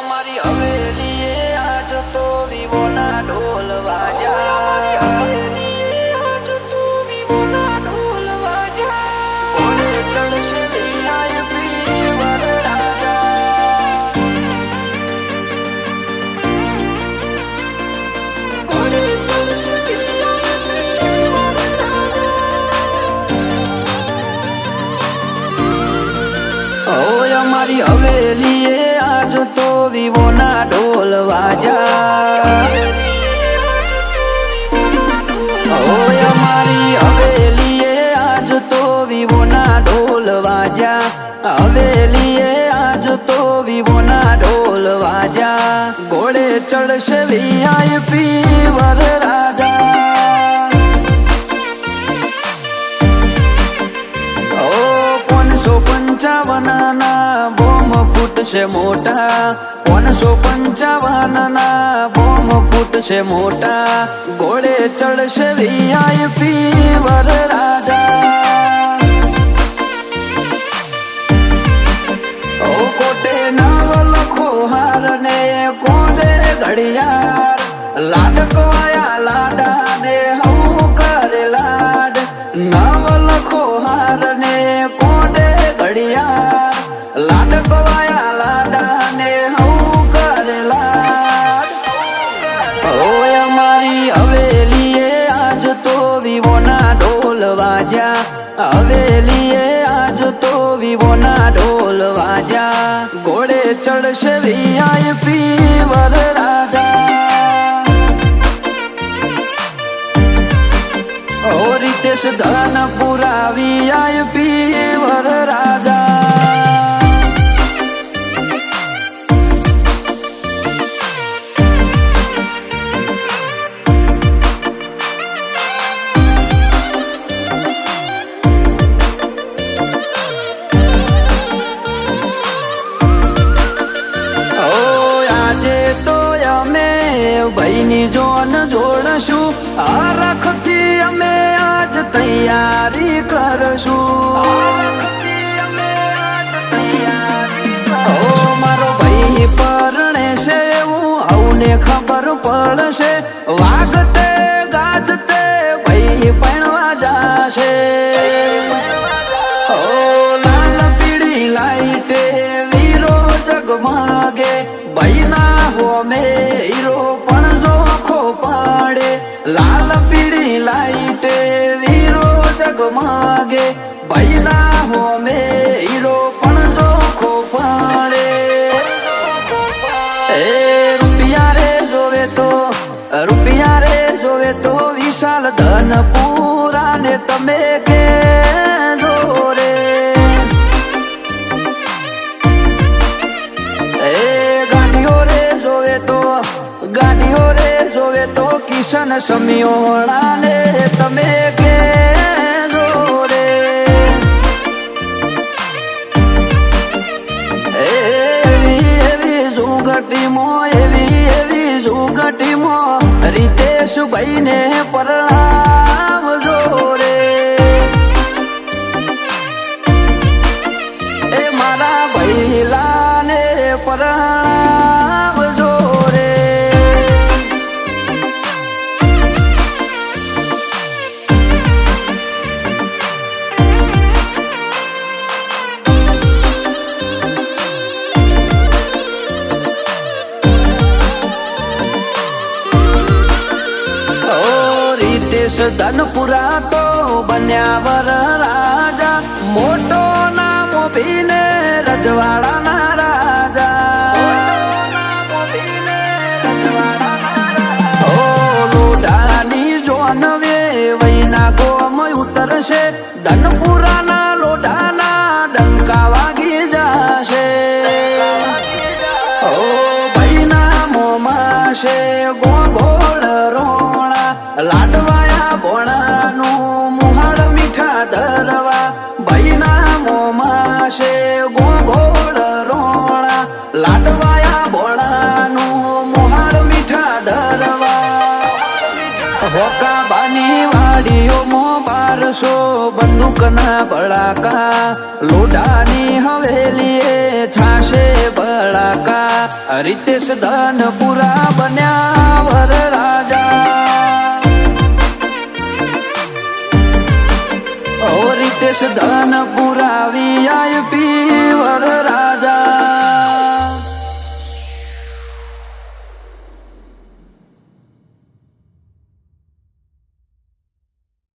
અમારી હવેલીએ આજ તો વિવોના ઢોલ વાજા, અમારી હવેલીએ આજ તો વિવોના ઢોલ વાજા, ઘોડે ચડશે VIP વરરાજા, ઘોડે ચડશે VIP વરરાજા। ઓય અમારી હવેલીએ આજ તો વિવોના ઢોલ વાજા, ઓય અમારી હવેલીએ આજ તો વિવોના ઢોલ વાજા, હવેલીએ આજ તો વિવોના ઢોલ વાજા, ઘોડે ચડશે VIP વરરાજા। ઓ 555 ના બોમ ફૂટશે મોટા, 555 ના બોમ ફૂટશે મોટા, ઘોડે ચડશે VIP વરરાજા। ઓ કોટે નવ લખો હાર ને કોડે ઘડિયાળ, લાડકવાયા લાડા ને હું કરે લાડ, નવ લખો હાર ને કોડે ઘડિયાળ, લાડકવાયા લાડા ને હું કરે લાડ। ઓય અમારી હવેલીએ આજ તો વિવોના ઢોલ વાજા, હવેલીએ આજ તો વિવોના ઢોલ વાજા, ઘોડે ચડશે VIP વરરાજા। ઓ રીતેશ ધનપુરા VIP વરરાજા। ભાઈની જોન જોડશું, હરખથી અમે આજ તૈયારી કરશું। ઓ મારો ભાઈ પરણે છે એવું હવને ખબર પડશે, વાગતે ગાજતે ભાઈ પણવા જાશે। ઓ લાલ પીળી લાઈટે વીરો જગમાગે, ભાઈના હોમે હીરો પણ જોખો પાડે, લાલ પીળી લાઈટે વીરો જગમાગે, ભાઈના હોમે હીરો પણ જોખો પાડે। એ રૂપિયા રે જોવે તો, રૂપિયા રે જોવે તો વિશાલ ધનપુરા ને તમે કે રે, ગાડીઓ રે જોવે તો કિશન સમિયોળા ને તમે કે રે। એવી જુગટીમો, એવી જુગટીમો રીતેશ ભાઈ ને પરણાવજો રે। એ મારા ભૈલા ને પરણાવજો રે। રીતેશ ધનપુરા તો બન્યા વરરાજા, મોટો નામો ભીને રજવાડાના રાજા। ઓ લોઢાની જોનવે વૈના ગોમ ઉતરશે, ધનપુરાના લોઢાના ડંકા વાગી જાશે। ઓ ભાઈના મોમાં છે ગોગોળ રોણા, લાડવાયા ભોણાનું મુહાડ મીઠા ધરવા, ભાઈના મોમાં છે ગોગોળ રોણા, લાડવાયા ભોણાનું મુહાડ મીઠા ધરવા। હોકા બાની વાડીઓમાં 1200 બંદૂકના ભડાકા, લોઢાની હવેલીએ છાશે ભડાકા, રીતેશ ધનપુરા બન્યા વરરાજા ઓ રીતેશ ધનપુરા VIP